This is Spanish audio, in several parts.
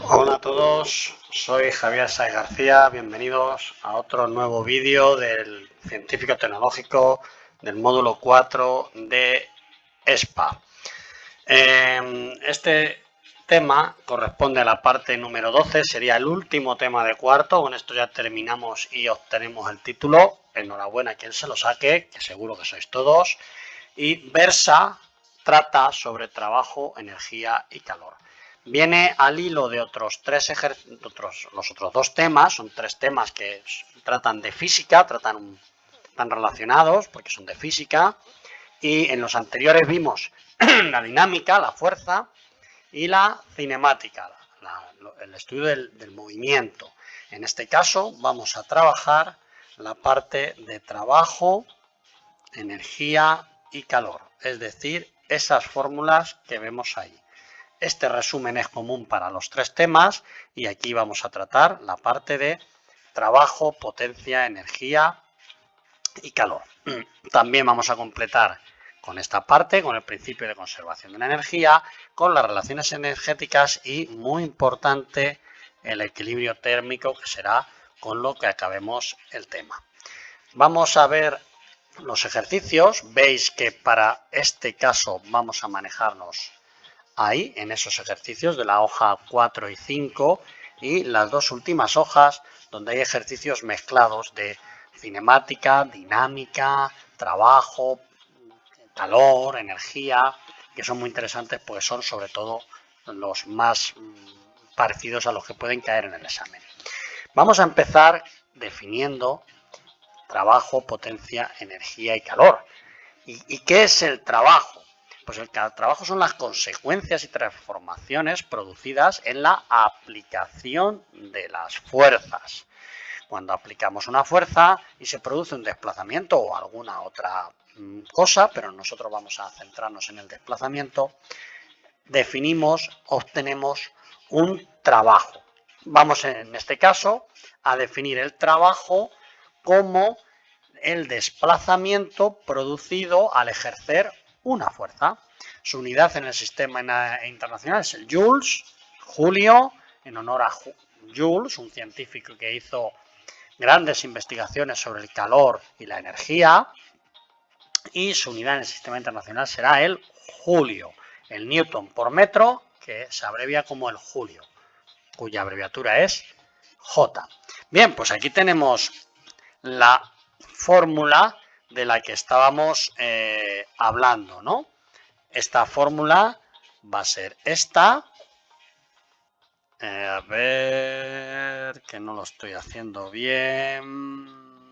Hola a todos, soy Javier Sáez García, bienvenidos a otro nuevo vídeo del Científico Tecnológico del módulo 4 de ESPA. Este tema corresponde a la parte número 12, sería el último tema de cuarto, con esto ya terminamos y obtenemos el título. Enhorabuena a quien se lo saque, que seguro que sois todos, y trata sobre trabajo, energía y calor. Viene al hilo de otros los otros dos temas, son tres temas que tratan de física, están relacionados porque son de física, y en los anteriores vimos la dinámica, la fuerza, y la cinemática, el estudio del movimiento. En este caso vamos a trabajar la parte de trabajo, energía y calor, es decir, esas fórmulas que vemos ahí. Este resumen es común para los tres temas y aquí vamos a tratar la parte de trabajo, potencia, energía y calor. También vamos a completar con esta parte, con el principio de conservación de la energía, con las relaciones energéticas y, muy importante, el equilibrio térmico, que será con lo que acabemos el tema. Vamos a ver los ejercicios. Veis que para este caso vamos a manejarnos ahí, en esos ejercicios de la hoja 4 y 5 y las dos últimas hojas donde hay ejercicios mezclados de cinemática, dinámica, trabajo, calor, energía, que son muy interesantes pues son sobre todo los más parecidos a los que pueden caer en el examen. Vamos a empezar definiendo trabajo, potencia, energía y calor. ¿Y qué es el trabajo? Pues el trabajo son las consecuencias y transformaciones producidas en la aplicación de las fuerzas. Cuando aplicamos una fuerza y se produce un desplazamiento o alguna otra cosa, pero nosotros vamos a centrarnos en el desplazamiento, obtenemos un trabajo. Vamos en este caso a definir el trabajo como el desplazamiento producido al ejercer una fuerza. Su unidad en el sistema internacional es el joules, Julio, en honor a Jules, un científico que hizo grandes investigaciones sobre el calor y la energía, y su unidad en el sistema internacional será el Julio, el Newton por metro, que se abrevia como el Julio, cuya abreviatura es J. Bien, pues aquí tenemos la fórmula de la que estábamos hablando, ¿no? Esta fórmula va a ser esta. A ver, que no lo estoy haciendo bien.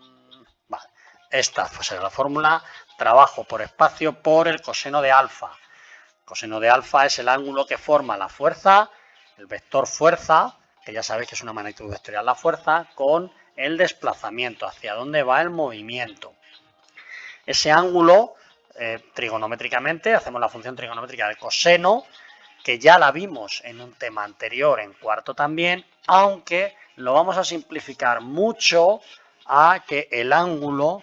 Vale. Esta será la fórmula trabajo por espacio por el coseno de alfa. El coseno de alfa es el ángulo que forma la fuerza, el vector fuerza, que ya sabéis que es una magnitud vectorial la fuerza, con el desplazamiento, hacia dónde va el movimiento. Ese ángulo, trigonométricamente, hacemos la función trigonométrica del coseno, que ya la vimos en un tema anterior, en cuarto también, aunque lo vamos a simplificar mucho a que el ángulo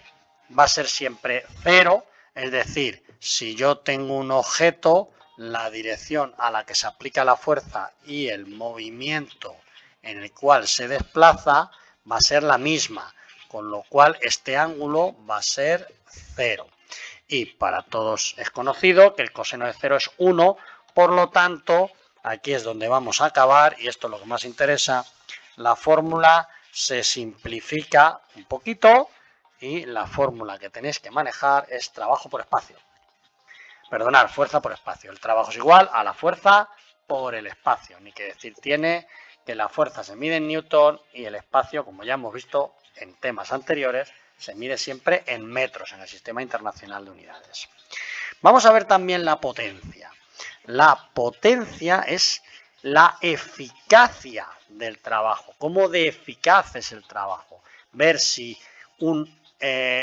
va a ser siempre cero, es decir, si yo tengo un objeto, la dirección a la que se aplica la fuerza y el movimiento en el cual se desplaza va a ser la misma, con lo cual este ángulo va a ser cero. Y para todos es conocido que el coseno de cero es 1, por lo tanto, aquí es donde vamos a acabar, y esto es lo que más interesa, la fórmula se simplifica un poquito y la fórmula que tenéis que manejar es trabajo por espacio. Perdonad, fuerza por espacio. El trabajo es igual a la fuerza por el espacio. Ni que decir tiene que la fuerza se mide en Newton y el espacio, como ya hemos visto en temas anteriores, se mide siempre en metros en el Sistema Internacional de Unidades. Vamos a ver también la potencia. La potencia es la eficacia del trabajo. ¿Cómo de eficaz es el trabajo? Ver si un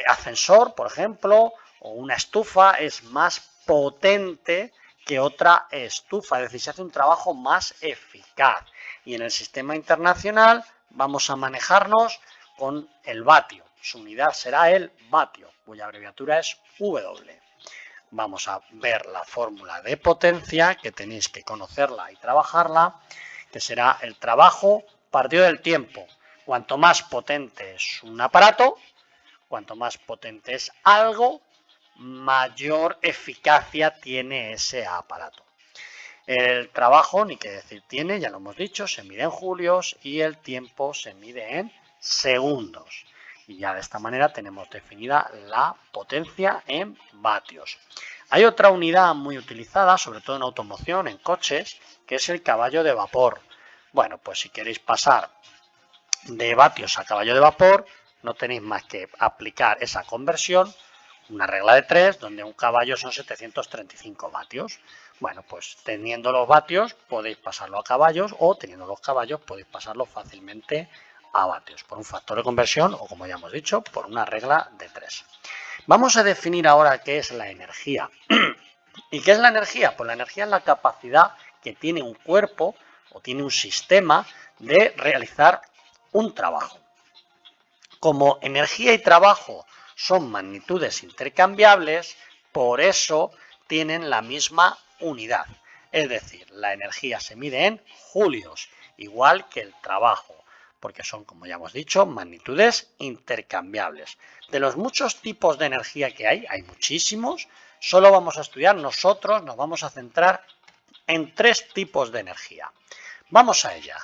ascensor, por ejemplo, o una estufa es más potente que otra estufa, es decir, se hace un trabajo más eficaz. Y en el sistema internacional vamos a manejarnos con el vatio. Su unidad será el vatio, cuya abreviatura es W. Vamos a ver la fórmula de potencia, que tenéis que conocerla y trabajarla, que será el trabajo partido del tiempo. Cuanto más potente es un aparato, cuanto más potente es algo, mayor eficacia tiene ese aparato. El trabajo, ni qué decir tiene, ya lo hemos dicho, se mide en julios y el tiempo se mide en segundos. Y ya de esta manera tenemos definida la potencia en vatios. Hay otra unidad muy utilizada, sobre todo en automoción, en coches, que es el caballo de vapor. Bueno, pues si queréis pasar de vatios a caballo de vapor, no tenéis más que aplicar esa conversión, una regla de 3, donde un caballo son 735 vatios. Bueno, pues teniendo los vatios podéis pasarlo a caballos, o teniendo los caballos podéis pasarlo fácilmente a vatios, por un factor de conversión o, como ya hemos dicho, por una regla de 3. Vamos a definir ahora qué es la energía. ¿Y qué es la energía? Pues la energía es la capacidad que tiene un cuerpo o tiene un sistema de realizar un trabajo. Como energía y trabajo son magnitudes intercambiables, por eso tienen la misma unidad. Es decir, la energía se mide en julios, igual que el trabajo, porque son, como ya hemos dicho, magnitudes intercambiables. De los muchos tipos de energía que hay muchísimos, solo vamos a estudiar nosotros, nos vamos a centrar en 3 tipos de energía. Vamos a ella.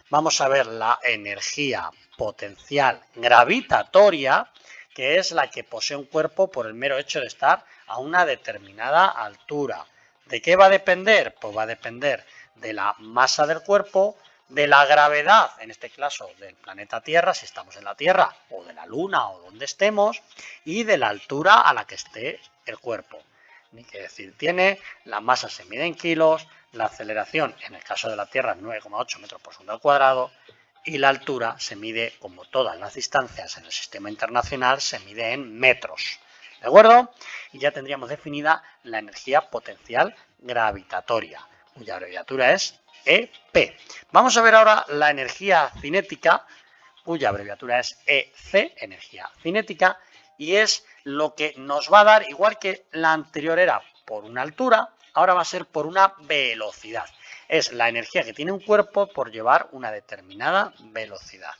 Vamos a ver la energía potencial gravitatoria, que es la que posee un cuerpo por el mero hecho de estar a una determinada altura. ¿De qué va a depender? Pues va a depender de la masa del cuerpo, de la gravedad, en este caso del planeta Tierra, si estamos en la Tierra, o de la Luna, o donde estemos, y de la altura a la que esté el cuerpo. Ni que decir tiene, la masa se mide en kilos, la aceleración en el caso de la Tierra es 9,8 metros por segundo al cuadrado, y la altura se mide, como todas las distancias en el sistema internacional, se mide en metros. ¿De acuerdo? Y ya tendríamos definida la energía potencial gravitatoria, cuya abreviatura es EP. Vamos a ver ahora la energía cinética, cuya abreviatura es EC, energía cinética, y es lo que nos va a dar, igual que la anterior era por una altura, ahora va a ser por una velocidad. Es la energía que tiene un cuerpo por llevar una determinada velocidad.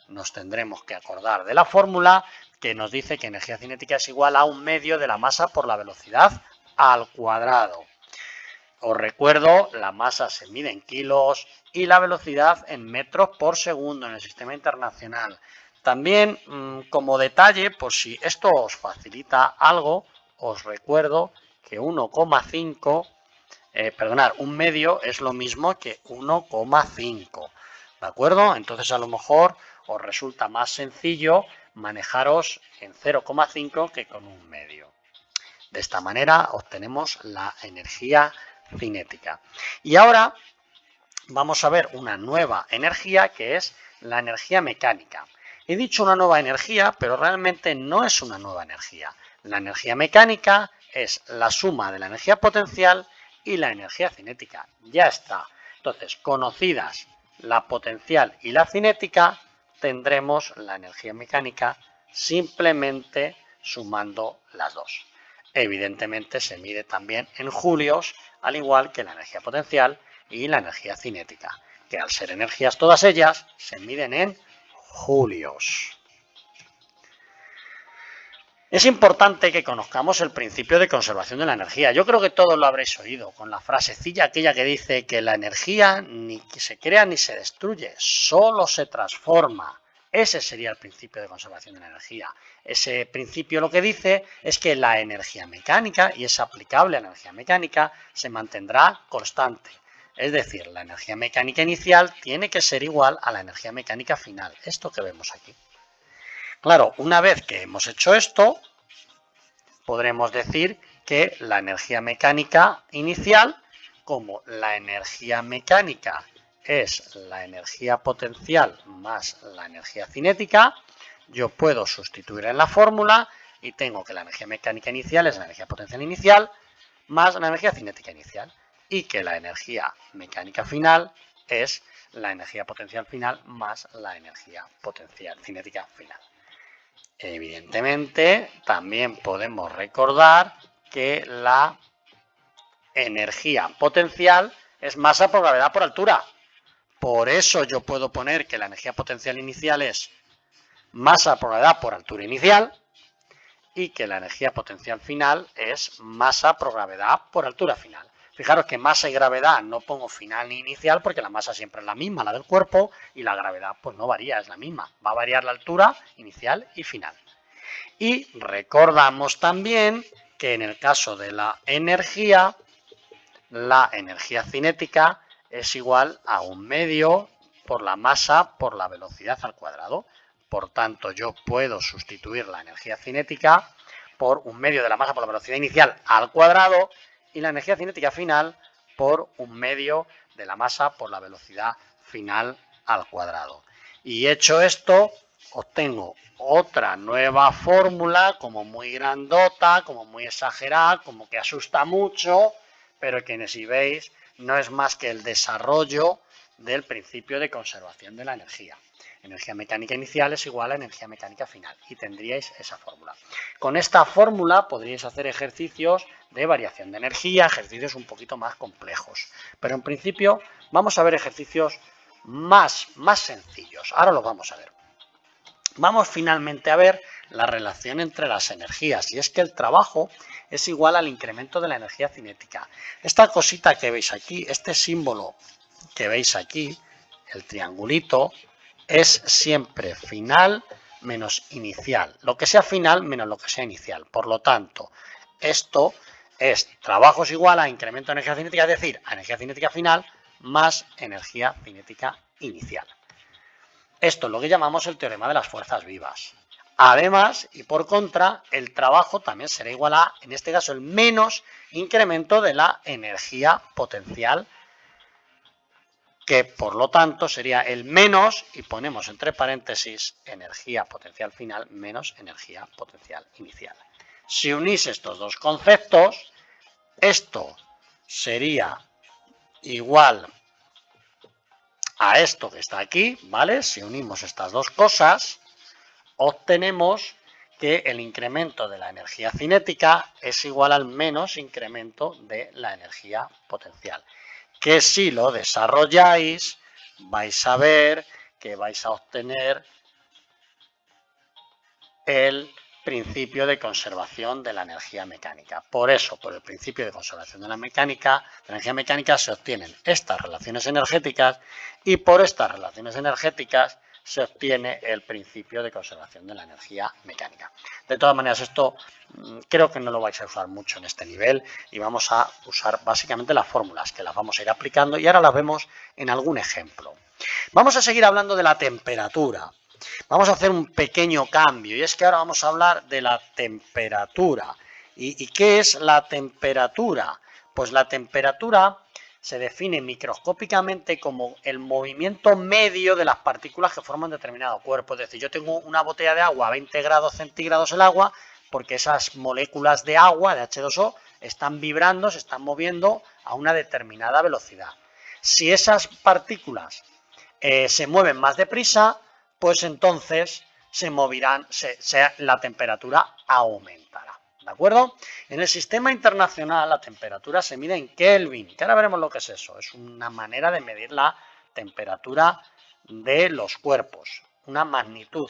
Nos tendremos que acordar de la fórmula que nos dice que energía cinética es igual a 1/2 de la masa por la velocidad al cuadrado. Os recuerdo, la masa se mide en kilos y la velocidad en metros por segundo en el sistema internacional. También, como detalle, por si esto os facilita algo, os recuerdo que 1,5, un medio es lo mismo que 1,5. ¿De acuerdo? Entonces a lo mejor os resulta más sencillo manejaros en 0,5 que con un medio. De esta manera obtenemos la energía cinética. Y ahora vamos a ver una nueva energía, que es la energía mecánica. He dicho una nueva energía, pero realmente no es una nueva energía. La energía mecánica es la suma de la energía potencial y la energía cinética. Ya está. Entonces, conocidas la potencial y la cinética, tendremos la energía mecánica simplemente sumando las dos. Evidentemente se mide también en julios, al igual que la energía potencial y la energía cinética, que al ser energías todas ellas, se miden en julios. Es importante que conozcamos el principio de conservación de la energía. Yo creo que todos lo habréis oído, con la frasecilla aquella que dice que la energía ni se crea ni se destruye, solo se transforma. Ese sería el principio de conservación de la energía. Ese principio lo que dice es que la energía mecánica, y es aplicable a la energía mecánica, se mantendrá constante. Es decir, la energía mecánica inicial tiene que ser igual a la energía mecánica final. Esto que vemos aquí. Claro, una vez que hemos hecho esto, podremos decir que la energía mecánica inicial, como la energía mecánica es la energía potencial más la energía cinética, yo puedo sustituir en la fórmula y tengo que la energía mecánica inicial es la energía potencial inicial más la energía cinética inicial, y que la energía mecánica final es la energía potencial final más la energía potencial cinética final. Evidentemente, también podemos recordar que la energía potencial es masa por gravedad por altura. Por eso yo puedo poner que la energía potencial inicial es masa por gravedad por altura inicial y que la energía potencial final es masa por gravedad por altura final. Fijaros que masa y gravedad no pongo final ni inicial porque la masa siempre es la misma, la del cuerpo, y la gravedad pues no varía, es la misma. Va a variar la altura inicial y final. Y recordamos también que en el caso de la energía cinética es igual a 1/2 por la masa por la velocidad al cuadrado. Por tanto, yo puedo sustituir la energía cinética por 1/2 de la masa por la velocidad inicial al cuadrado y la energía cinética final por 1/2 de la masa por la velocidad final al cuadrado. Y hecho esto, obtengo otra nueva fórmula como muy grandota, como muy exagerada, como que asusta mucho, pero que si veis no es más que el desarrollo del principio de conservación de la energía. Energía mecánica inicial es igual a energía mecánica final y tendríais esa fórmula. Con esta fórmula podríais hacer ejercicios de variación de energía, ejercicios un poquito más complejos. Pero en principio vamos a ver ejercicios más sencillos. Ahora los vamos a ver. Vamos finalmente a ver la relación entre las energías y es que el trabajo es igual al incremento de la energía cinética. Esta cosita que veis aquí, este símbolo que veis aquí, el triangulito, es siempre final menos inicial. Lo que sea final menos lo que sea inicial. Por lo tanto, esto es trabajo es igual a incremento de energía cinética, es decir, a energía cinética final más energía cinética inicial. Esto es lo que llamamos el teorema de las fuerzas vivas. Además, y por contra, el trabajo también será igual a, en este caso, el menos incremento de la energía potencial, que por lo tanto sería el menos, y ponemos entre paréntesis, energía potencial final menos energía potencial inicial. Si unís estos dos conceptos, esto sería igual a esto que está aquí, ¿vale? Si unimos estas dos cosas, obtenemos que el incremento de la energía cinética es igual al menos incremento de la energía potencial. Que si lo desarrolláis, vais a ver que vais a obtener el principio de conservación de la energía mecánica. Por eso, por el principio de conservación de la energía mecánica se obtienen estas relaciones energéticas y por estas relaciones energéticas se obtiene el principio de conservación de la energía mecánica. De todas maneras, esto creo que no lo vais a usar mucho en este nivel y vamos a usar básicamente las fórmulas que las vamos a ir aplicando y ahora las vemos en algún ejemplo. Vamos a seguir hablando de la temperatura. Vamos a hacer un pequeño cambio y es que ahora vamos a hablar de la temperatura. ¿Y qué es la temperatura? Pues la temperatura se define microscópicamente como el movimiento medio de las partículas que forman determinado cuerpo. Es decir, yo tengo una botella de agua a 20 grados centígrados el agua porque esas moléculas de agua, de H2O, están vibrando, se están moviendo a una determinada velocidad. Si esas partículas se mueven más deprisa, pues entonces se moverán, la temperatura aumentará. ¿De acuerdo? En el sistema internacional la temperatura se mide en Kelvin, que ahora veremos lo que es eso. Es una manera de medir la temperatura de los cuerpos, una magnitud,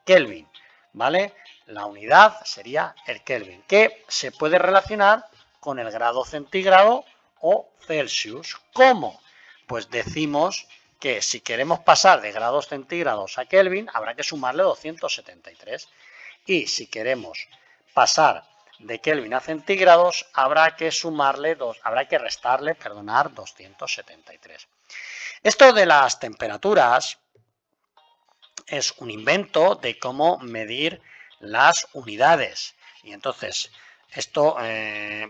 Kelvin, ¿vale? La unidad sería el Kelvin, que se puede relacionar con el grado centígrado o Celsius. ¿Cómo? Pues decimos que si queremos pasar de grados centígrados a Kelvin, habrá que sumarle 273. Y si queremos pasar de Kelvin a centígrados, habrá que restarle 273. Esto de las temperaturas es un invento de cómo medir las unidades. Y entonces, esto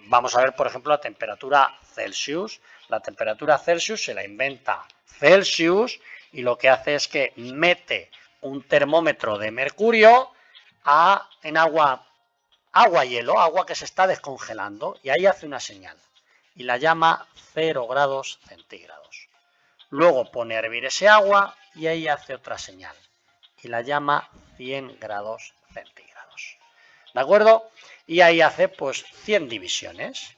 vamos a ver, por ejemplo, la temperatura Celsius. La temperatura Celsius se la inventa Celsius y lo que hace es que mete un termómetro de mercurio en agua hielo, agua que se está descongelando, y ahí hace una señal y la llama 0 grados centígrados. Luego pone a hervir ese agua y ahí hace otra señal y la llama 100 grados centígrados. ¿De acuerdo? Y ahí hace pues 100 divisiones.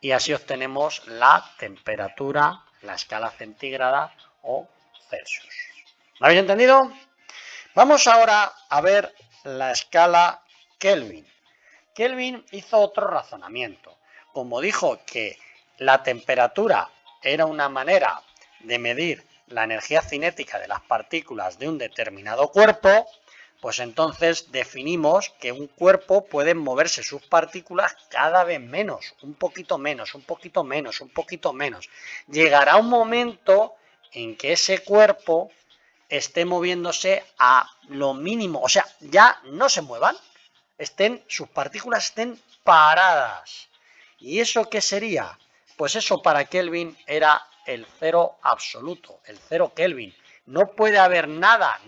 Y así obtenemos la temperatura la escala centígrada o Celsius. ¿Lo habéis entendido? Vamos ahora a ver la escala Kelvin. Kelvin hizo otro razonamiento. Como dijo que la temperatura era una manera de medir la energía cinética de las partículas de un determinado cuerpo, pues entonces definimos que un cuerpo puede moverse sus partículas cada vez menos, un poquito menos, un poquito menos, un poquito menos. Llegará un momento en que ese cuerpo esté moviéndose a lo mínimo, o sea, ya no se muevan, sus partículas estén paradas. ¿Y eso qué sería? Pues eso para Kelvin era el cero absoluto, el cero Kelvin. No puede haber nada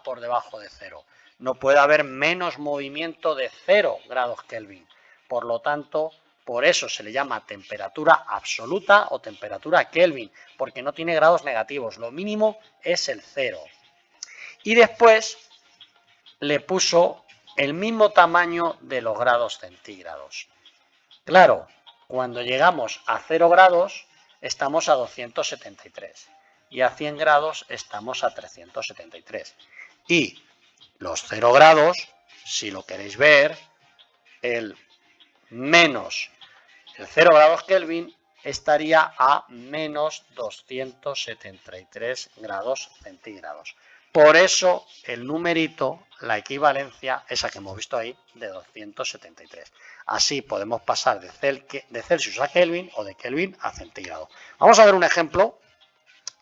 por debajo de cero. No puede haber menos movimiento de 0 grados Kelvin. Por lo tanto, por eso se le llama temperatura absoluta o temperatura Kelvin, porque no tiene grados negativos. Lo mínimo es el 0. Y después le puso el mismo tamaño de los grados centígrados. Claro, cuando llegamos a 0 grados estamos a 273 y a 100 grados estamos a 373. Y los 0 grados, si lo queréis ver, el 0 grados Kelvin estaría a menos 273 grados centígrados. Por eso el numerito, la equivalencia, esa que hemos visto ahí, de 273. Así podemos pasar de Celsius a Kelvin o de Kelvin a centígrado. Vamos a ver un ejemplo.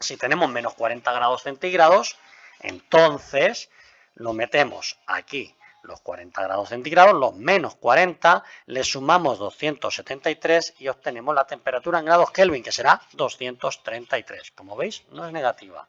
Si tenemos menos 40 grados centígrados, entonces lo metemos aquí, los 40 grados centígrados, los menos 40, le sumamos 273 y obtenemos la temperatura en grados Kelvin, que será 233. Como veis, no es negativa.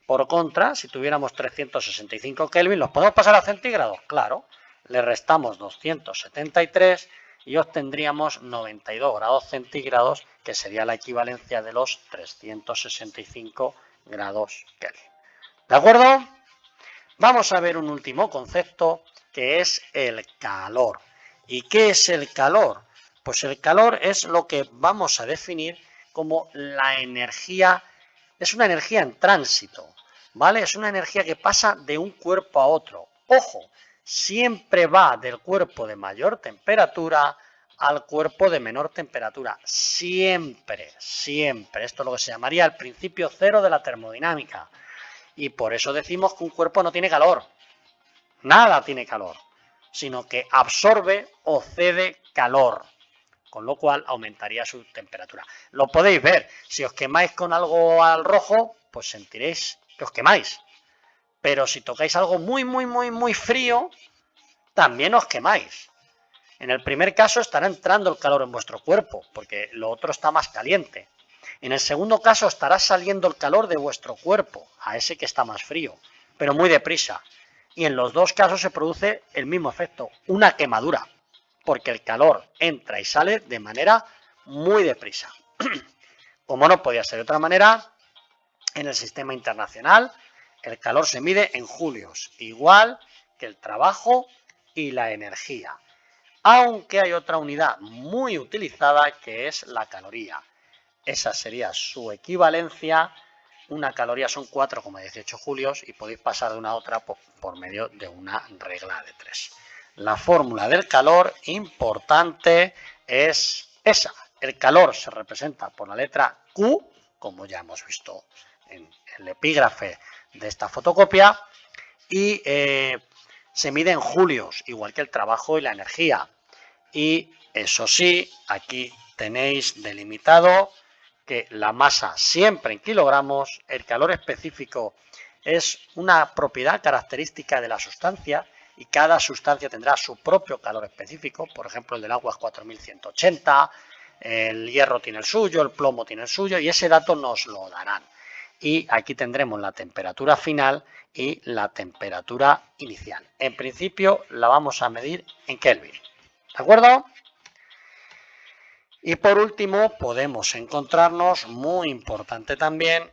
Por contra, si tuviéramos 365 Kelvin, ¿los podemos pasar a centígrados? Claro, le restamos 273 y obtendríamos 92 grados centígrados, que sería la equivalencia de los 365 grados Kelvin. ¿De acuerdo? Vamos a ver un último concepto, que es el calor. ¿Y qué es el calor? Pues el calor es lo que vamos a definir como la energía, es una energía en tránsito, ¿vale? Es una energía que pasa de un cuerpo a otro. Ojo, siempre va del cuerpo de mayor temperatura al cuerpo de menor temperatura. Siempre, siempre. Esto es lo que se llamaría el principio cero de la termodinámica. Y por eso decimos que un cuerpo no tiene calor. Nada tiene calor, sino que absorbe o cede calor, con lo cual aumentaría su temperatura. Lo podéis ver, si os quemáis con algo al rojo, pues sentiréis que os quemáis. Pero si tocáis algo muy, muy, muy, muy frío, también os quemáis. En el primer caso estará entrando el calor en vuestro cuerpo, porque lo otro está más caliente. En el segundo caso estará saliendo el calor de vuestro cuerpo, a ese que está más frío, pero muy deprisa. Y en los dos casos se produce el mismo efecto, una quemadura, porque el calor entra y sale de manera muy deprisa. Como no podía ser de otra manera, en el sistema internacional el calor se mide en julios, igual que el trabajo y la energía. Aunque hay otra unidad muy utilizada que es la caloría. Esa sería su equivalencia. Una caloría son 4,18 julios y podéis pasar de una a otra por medio de una regla de 3. La fórmula del calor importante es esa. El calor se representa por la letra Q, como ya hemos visto en el epígrafe de esta fotocopia, y se mide en julios, igual que el trabajo y la energía. Y eso sí, aquí tenéis delimitado que la masa siempre en kilogramos, el calor específico es una propiedad característica de la sustancia y cada sustancia tendrá su propio calor específico. Por ejemplo, el del agua es 4180, el hierro tiene el suyo, el plomo tiene el suyo y ese dato nos lo darán. Y aquí tendremos la temperatura final y la temperatura inicial. En principio la vamos a medir en Kelvin. ¿De acuerdo? Y por último podemos encontrarnos, muy importante también,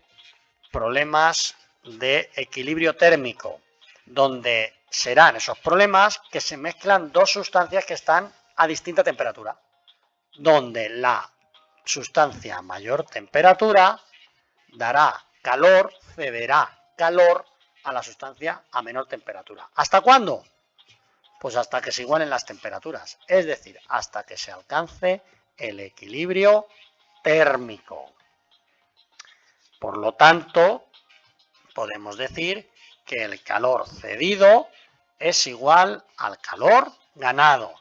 problemas de equilibrio térmico, donde serán esos problemas que se mezclan dos sustancias que están a distinta temperatura, donde la sustancia a mayor temperatura dará calor, cederá calor a la sustancia a menor temperatura. ¿Hasta cuándo? Pues hasta que se igualen las temperaturas, es decir, hasta que se alcance el equilibrio térmico. Por lo tanto, podemos decir que el calor cedido es igual al calor ganado.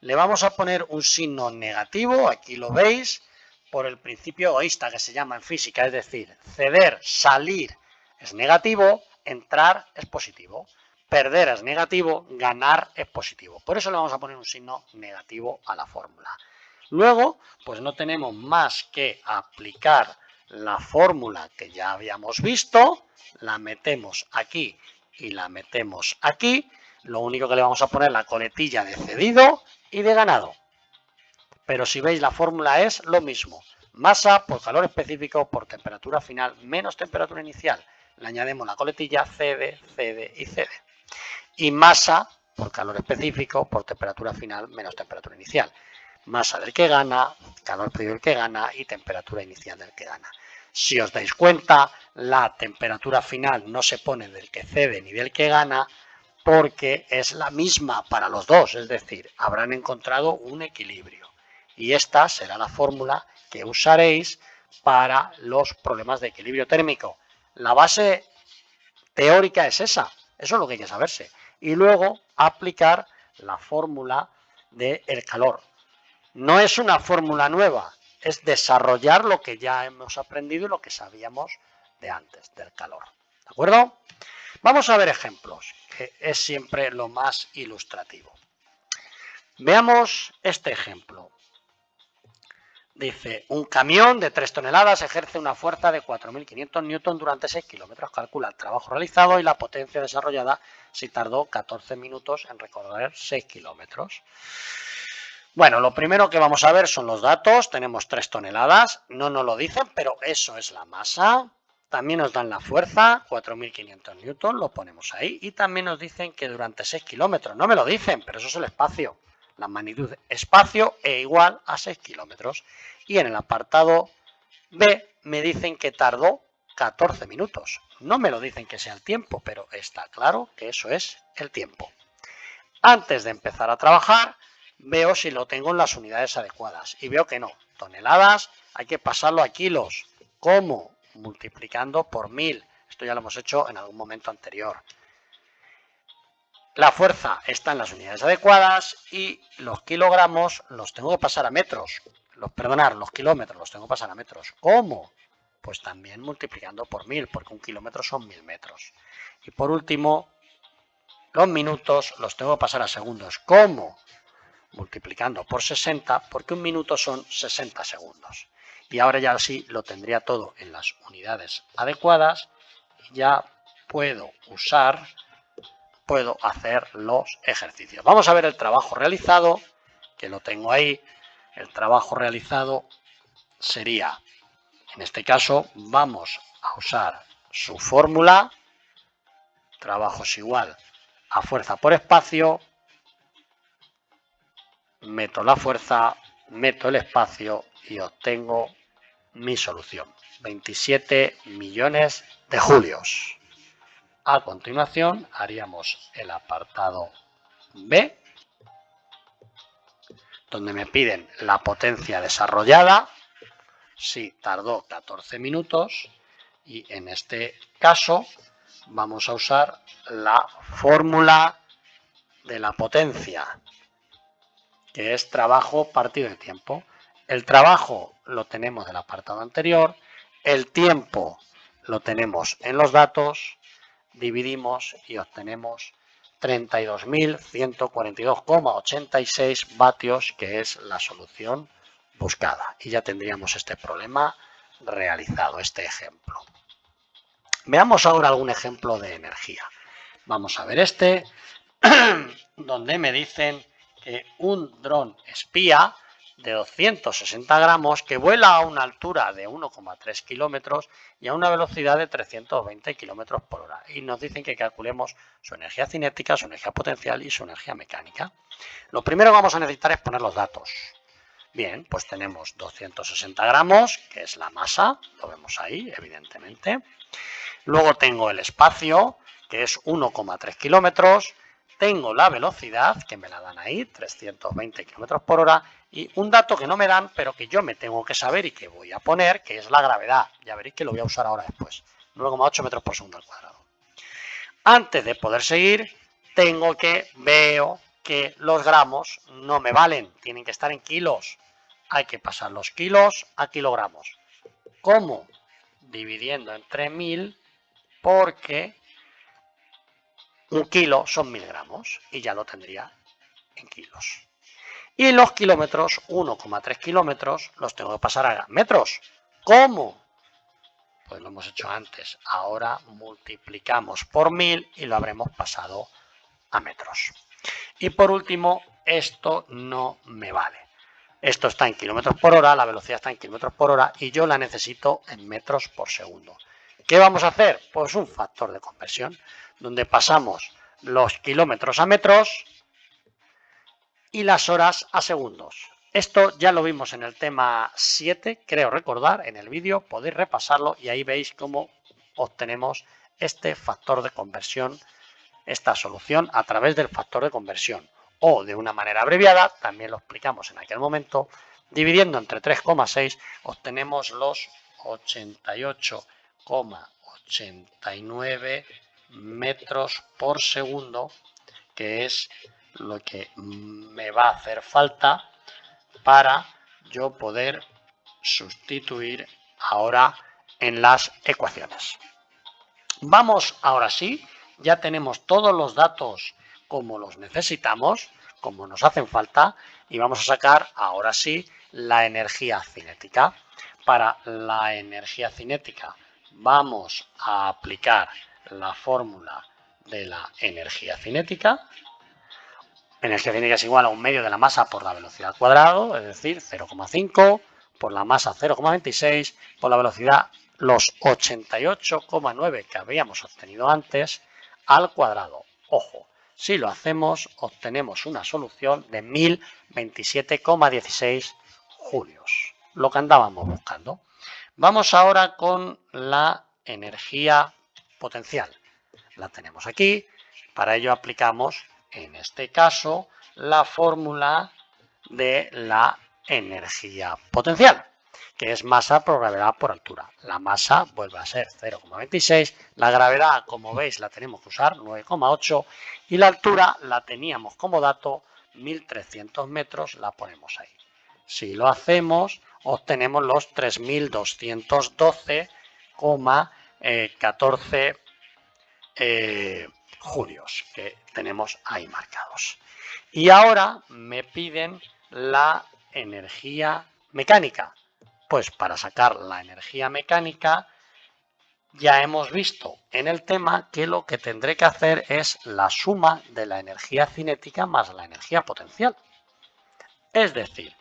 Le vamos a poner un signo negativo, aquí lo veis, por el principio egoísta que se llama en física, es decir, ceder, salir es negativo, entrar es positivo. Perder es negativo, ganar es positivo. Por eso le vamos a poner un signo negativo a la fórmula. Luego, pues no tenemos más que aplicar la fórmula que ya habíamos visto, la metemos aquí y la metemos aquí. Lo único que le vamos a poner la coletilla de cedido y de ganado. Pero si veis, la fórmula es lo mismo. Masa por calor específico por temperatura final menos temperatura inicial. Le añadimos la coletilla cede, cede y cede. Y masa por calor específico por temperatura final menos temperatura inicial. Masa del que gana, calor específico del que gana y temperatura inicial del que gana. Si os dais cuenta, la temperatura final no se pone del que cede ni del que gana porque es la misma para los dos, es decir, habrán encontrado un equilibrio. Y esta será la fórmula que usaréis para los problemas de equilibrio térmico. La base teórica es esa, eso es lo que hay que saberse. Y luego aplicar la fórmula del calor. No es una fórmula nueva, es desarrollar lo que ya hemos aprendido y lo que sabíamos de antes, del calor. ¿De acuerdo? Vamos a ver ejemplos, que es siempre lo más ilustrativo. Veamos este ejemplo. Dice, un camión de 3 toneladas ejerce una fuerza de 4.500 newton durante 6 kilómetros. Calcula el trabajo realizado y la potencia desarrollada si tardó 14 minutos en recorrer 6 kilómetros. Bueno, lo primero que vamos a ver son los datos. Tenemos 3 toneladas, no nos lo dicen, pero eso es la masa. También nos dan la fuerza, 4.500 newton, lo ponemos ahí. Y también nos dicen que durante 6 kilómetros, no me lo dicen, pero eso es el espacio. La magnitud espacio e igual a 6 kilómetros. Y en el apartado B me dicen que tardó 14 minutos. No me lo dicen que sea el tiempo, pero está claro que eso es el tiempo. Antes de empezar a trabajar, veo si lo tengo en las unidades adecuadas. Y veo que no. Toneladas, hay que pasarlo a kilos. ¿Cómo? Multiplicando por 1000. Esto ya lo hemos hecho en algún momento anterior. La fuerza está en las unidades adecuadas y los kilogramos los tengo que pasar a metros. Los kilómetros los tengo que pasar a metros. ¿Cómo? Pues también multiplicando por 1000, porque un kilómetro son 1000 metros. Y por último, los minutos los tengo que pasar a segundos. ¿Cómo? Multiplicando por 60, porque un minuto son 60 segundos. Y ahora ya sí lo tendría todo en las unidades adecuadas y ya puedo hacer los ejercicios. Vamos a ver el trabajo realizado, que lo tengo ahí. El trabajo realizado sería, en este caso, vamos a usar su fórmula. Trabajo es igual a fuerza por espacio. Meto la fuerza, meto el espacio y obtengo mi solución. 27 millones de julios. A continuación haríamos el apartado B, donde me piden la potencia desarrollada, si tardó 14 minutos, y en este caso vamos a usar la fórmula de la potencia, que es trabajo partido de tiempo. El trabajo lo tenemos del apartado anterior, el tiempo lo tenemos en los datos, dividimos y obtenemos 32.142,86 vatios, que es la solución buscada. Y ya tendríamos este problema realizado, este ejemplo. Veamos ahora algún ejemplo de energía. Vamos a ver este, donde me dicen que un dron espía de 260 gramos que vuela a una altura de 1,3 kilómetros y a una velocidad de 320 kilómetros por hora. Y nos dicen que calculemos su energía cinética, su energía potencial y su energía mecánica. Lo primero que vamos a necesitar es poner los datos. Bien, pues tenemos 260 gramos, que es la masa, lo vemos ahí, evidentemente. Luego tengo el espacio, que es 1,3 kilómetros. Tengo la velocidad, que me la dan ahí, 320 kilómetros por hora. Y un dato que no me dan, pero que yo me tengo que saber y que voy a poner, que es la gravedad. Ya veréis que lo voy a usar ahora después. 9,8 metros por segundo al cuadrado. Antes de poder seguir, veo que los gramos no me valen, tienen que estar en kilos. Hay que pasar los kilos a kilogramos. ¿Cómo? Dividiendo entre 1000, porque un kilo son 1000 gramos y ya lo tendría en kilos. Y los kilómetros, 1,3 kilómetros, los tengo que pasar a metros. ¿Cómo? Pues lo hemos hecho antes. Ahora multiplicamos por 1000 y lo habremos pasado a metros. Y por último, esto no me vale. Esto está en kilómetros por hora, la velocidad está en kilómetros por hora y yo la necesito en metros por segundo. ¿Qué vamos a hacer? Pues un factor de conversión, donde pasamos los kilómetros a metros y las horas a segundos. Esto ya lo vimos en el tema 7, creo recordar, en el vídeo, podéis repasarlo y ahí veis cómo obtenemos este factor de conversión, esta solución a través del factor de conversión. O de una manera abreviada, también lo explicamos en aquel momento, dividiendo entre 3,6 obtenemos los 88,89 metros por segundo, que es lo que me va a hacer falta para yo poder sustituir ahora en las ecuaciones. Vamos ahora sí, ya tenemos todos los datos como los necesitamos, como nos hacen falta, y vamos a sacar ahora sí la energía cinética. Para la energía cinética vamos a aplicar la fórmula de la energía cinética. Energía cinética es igual a 1/2 de la masa por la velocidad al cuadrado, es decir, 0,5 por la masa 0,26 por la velocidad los 88,9 que habíamos obtenido antes al cuadrado. Ojo, si lo hacemos obtenemos una solución de 1027,16 julios, lo que andábamos buscando. Vamos ahora con la energía potencial. La tenemos aquí, para ello aplicamos en este caso la fórmula de la energía potencial, que es masa por gravedad por altura. La masa vuelve a ser 0,26, la gravedad, como veis, la tenemos que usar, 9,8, y la altura la teníamos como dato, 1300 metros, la ponemos ahí. Si lo hacemos, obtenemos los 3212,14 julios que tenemos ahí marcados. Y ahora me piden la energía mecánica. Pues para sacar la energía mecánica ya hemos visto en el tema que lo que tendré que hacer es la suma de la energía cinética más la energía potencial. Es decir,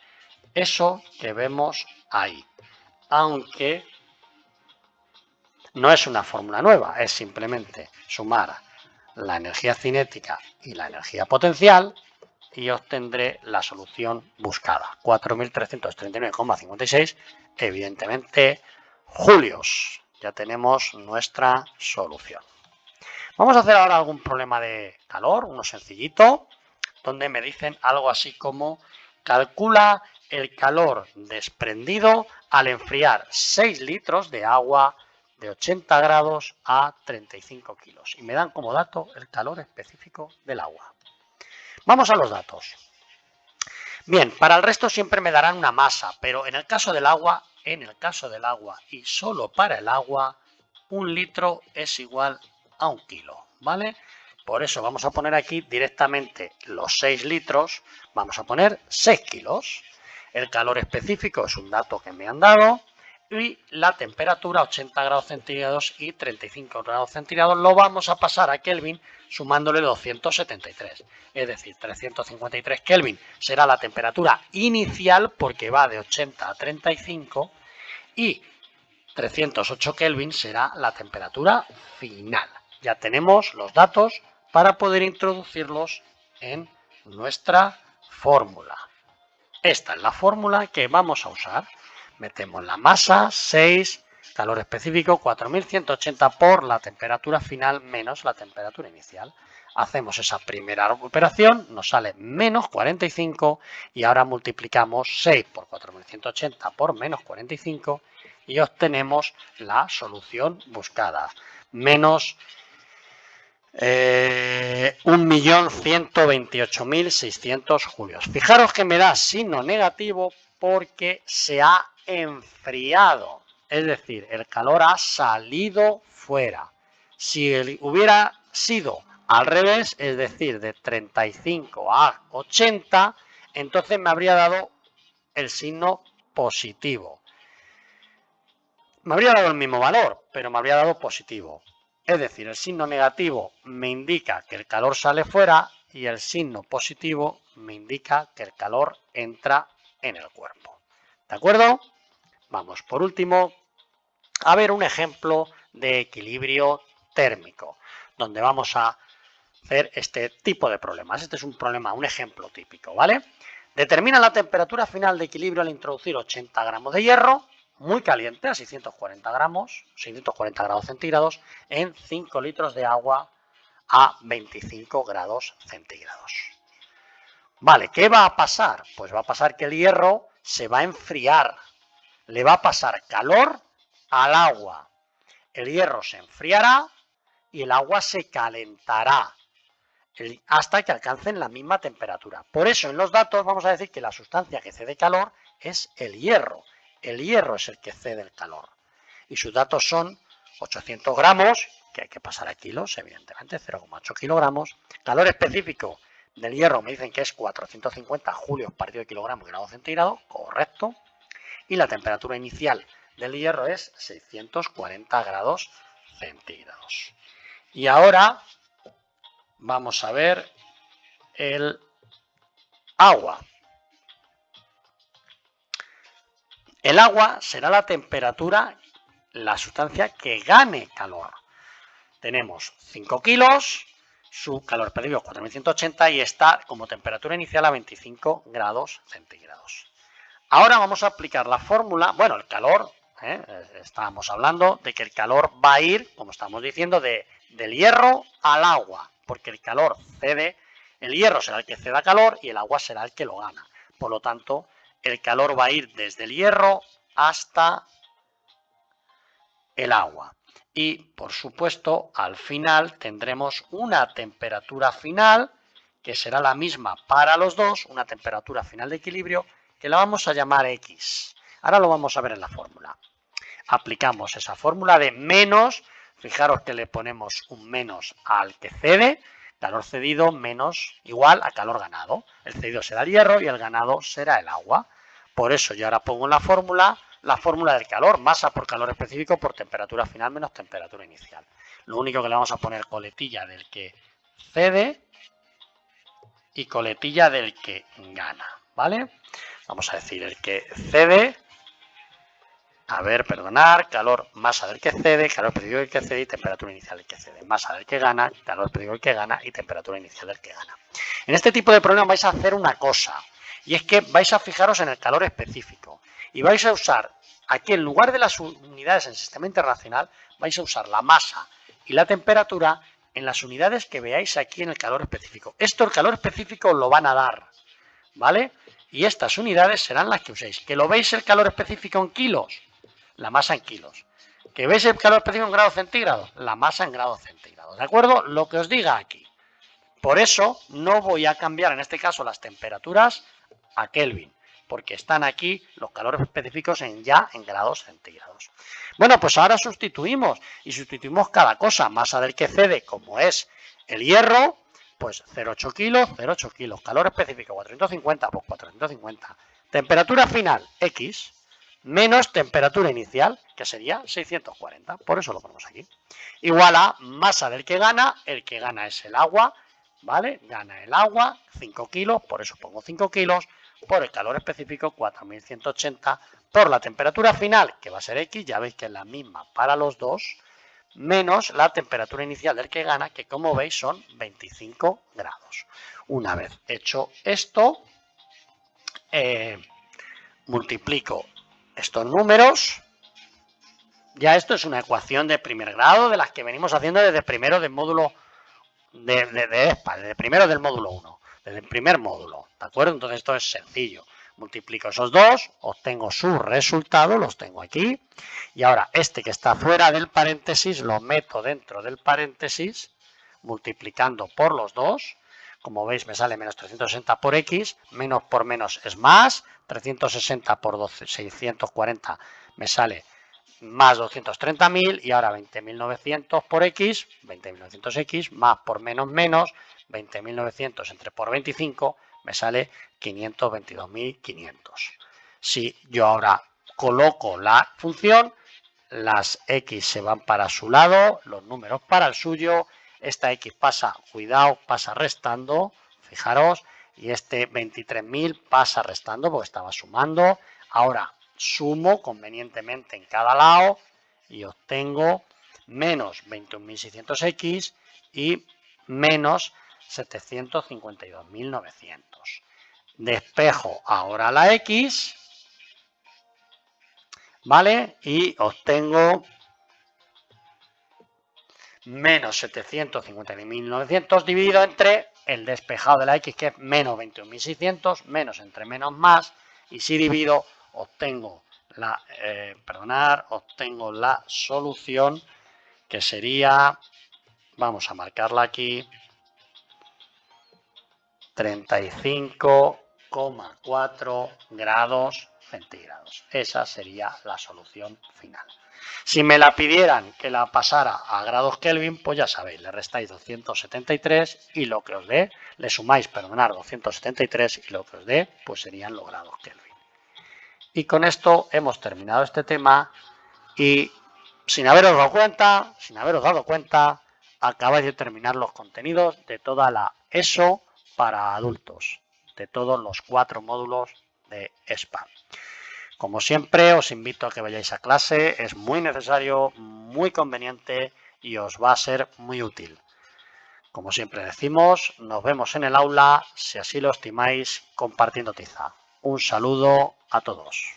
eso que vemos ahí. Aunque no es una fórmula nueva, es simplemente sumar la energía cinética y la energía potencial y obtendré la solución buscada, 4.339,56, evidentemente julios. Ya tenemos nuestra solución. Vamos a hacer ahora algún problema de calor, uno sencillito, donde me dicen algo así como calcula el calor desprendido al enfriar 6 litros de agua de 80 grados a 35 kilos. Y me dan como dato el calor específico del agua. Vamos a los datos. Bien, para el resto siempre me darán una masa, pero en el caso del agua y solo para el agua, 1 litro es igual a 1 kilo, ¿vale? Por eso vamos a poner aquí directamente los 6 litros, vamos a poner 6 kilos. El calor específico es un dato que me han dado y la temperatura 80 grados centígrados y 35 grados centígrados lo vamos a pasar a Kelvin sumándole 273. Es decir, 353 Kelvin será la temperatura inicial porque va de 80 a 35 y 308 Kelvin será la temperatura final. Ya tenemos los datos para poder introducirlos en nuestra fórmula. esta es la fórmula que vamos a usar. Metemos la masa, 6, calor específico, 4180 por la temperatura final menos la temperatura inicial. Hacemos esa primera operación, nos sale menos 45 y ahora multiplicamos 6 por 4180 por menos 45 y obtenemos la solución buscada. Menos 1.128.600 julios. Fijaros que me da signo negativo porque se ha enfriado. Es decir, el calor ha salido fuera. Si hubiera sido al revés, es decir, de 35 a 80, entonces me habría dado el signo positivo. Me habría dado el mismo valor, pero me habría dado positivo. Es decir, el signo negativo me indica que el calor sale fuera y el signo positivo me indica que el calor entra en el cuerpo. ¿De acuerdo? Vamos, por último, a ver un ejemplo de equilibrio térmico, donde vamos a hacer este tipo de problemas. Este es un problema, un ejemplo típico, ¿vale? Determina la temperatura final de equilibrio al introducir 80 gramos de hierro, muy caliente, a 640 grados centígrados, en 5 litros de agua a 25 grados centígrados. Vale, ¿qué va a pasar? Pues va a pasar que el hierro se va a enfriar, le va a pasar calor al agua. El hierro se enfriará y el agua se calentará hasta que alcancen la misma temperatura. Por eso en los datos vamos a decir que la sustancia que cede calor es el hierro. El hierro es el que cede el calor. Y sus datos son 800 gramos, que hay que pasar a kilos, evidentemente, 0,8 kilogramos. Calor específico del hierro me dicen que es 450 julios partido de kilogramo grado centígrado, correcto. Y la temperatura inicial del hierro es 640 grados centígrados. Y ahora vamos a ver el agua. El agua será la temperatura, la sustancia que gane calor. Tenemos 5 kilos, su calor específico es 4180 y está como temperatura inicial a 25 grados centígrados. Ahora vamos a aplicar la fórmula, bueno, el calor, estábamos hablando de que el calor va a ir, como estamos diciendo, del hierro al agua, porque el calor cede, el hierro será el que ceda calor y el agua será el que lo gana. Por lo tanto, el calor va a ir desde el hierro hasta el agua. Y, por supuesto, al final tendremos una temperatura final que será la misma para los dos, una temperatura final de equilibrio, que la vamos a llamar X. Ahora lo vamos a ver en la fórmula. Aplicamos esa fórmula de menos, fijaros que le ponemos un menos al que cede, calor cedido menos igual a calor ganado. El cedido será el hierro y el ganado será el agua. Por eso yo ahora pongo en la fórmula del calor, masa por calor específico por temperatura final menos temperatura inicial. Lo único que le vamos a poner coletilla del que cede y coletilla del que gana, ¿vale? Vamos a decir el que cede, calor, masa del que cede, calor específico del que cede y temperatura inicial del que cede. Masa del que gana, calor específico del que gana y temperatura inicial del que gana. En este tipo de problemas vais a hacer una cosa, y es que vais a fijaros en el calor específico y vais a usar, aquí en lugar de las unidades en el sistema internacional, vais a usar la masa y la temperatura en las unidades que veáis aquí en el calor específico. Esto el calor específico lo van a dar, ¿vale? Y estas unidades serán las que uséis. ¿Que lo veis el calor específico en kilos? La masa en kilos. ¿Que veis el calor específico en grados centígrados? La masa en grados centígrados. ¿De acuerdo? Lo que os diga aquí. Por eso no voy a cambiar en este caso las temperaturas a Kelvin, porque están aquí los calores específicos ya en grados centígrados. Bueno, pues ahora sustituimos cada cosa. Masa del que cede, como es el hierro, pues 0,8 kilos, 0,8 kilos. Calor específico 450, pues 450. Temperatura final, X, menos temperatura inicial, que sería 640. Por eso lo ponemos aquí. Igual a masa del que gana, el que gana es el agua, ¿vale? Gana el agua, 5 kilos, por eso pongo 5 kilos, por el calor específico 4180, por la temperatura final, que va a ser X, ya veis que es la misma para los dos, menos la temperatura inicial del que gana, que como veis son 25 grados. Una vez hecho esto, multiplico estos números. Ya esto es una ecuación de primer grado de las que venimos haciendo desde primero del módulo de ESPA, desde primero del módulo 1, desde el primer módulo, ¿de acuerdo? Entonces esto es sencillo. Multiplico esos dos, obtengo su resultado, los tengo aquí. Y ahora este que está fuera del paréntesis lo meto dentro del paréntesis, multiplicando por los dos. Como veis me sale menos 360 por x, menos por menos es más, 360 por 12, 640 me sale más 230.000 y ahora 20.900 por x, 20.900x, más por menos menos, 20.900 entre por 25 me sale 522.500. Si yo ahora coloco la función, las x se van para su lado, los números para el suyo, esta x pasa, cuidado, pasa restando, fijaros, y este 23.000 pasa restando porque estaba sumando. Ahora sumo convenientemente en cada lado y obtengo menos 21.600x y menos 752.900. Despejo ahora la x, ¿vale? Y obtengo menos 751.900 dividido entre el despejado de la x, que es menos 21.600, menos entre menos más, y si divido obtengo la, obtengo la solución, que sería, vamos a marcarla aquí, 35,4 grados centígrados. Esa sería la solución final. Si me la pidieran que la pasara a grados Kelvin, pues ya sabéis, le restáis 273 y lo que os dé, le sumáis, 273 y lo que os dé, pues serían los grados Kelvin. Y con esto hemos terminado este tema y sin haberos dado cuenta, acabáis de terminar los contenidos de toda la ESO para adultos, de todos los 4 módulos de ESPA. Como siempre, os invito a que vayáis a clase, es muy necesario, muy conveniente y os va a ser muy útil. Como siempre decimos, nos vemos en el aula, si así lo estimáis, compartiendo tiza. Un saludo a todos.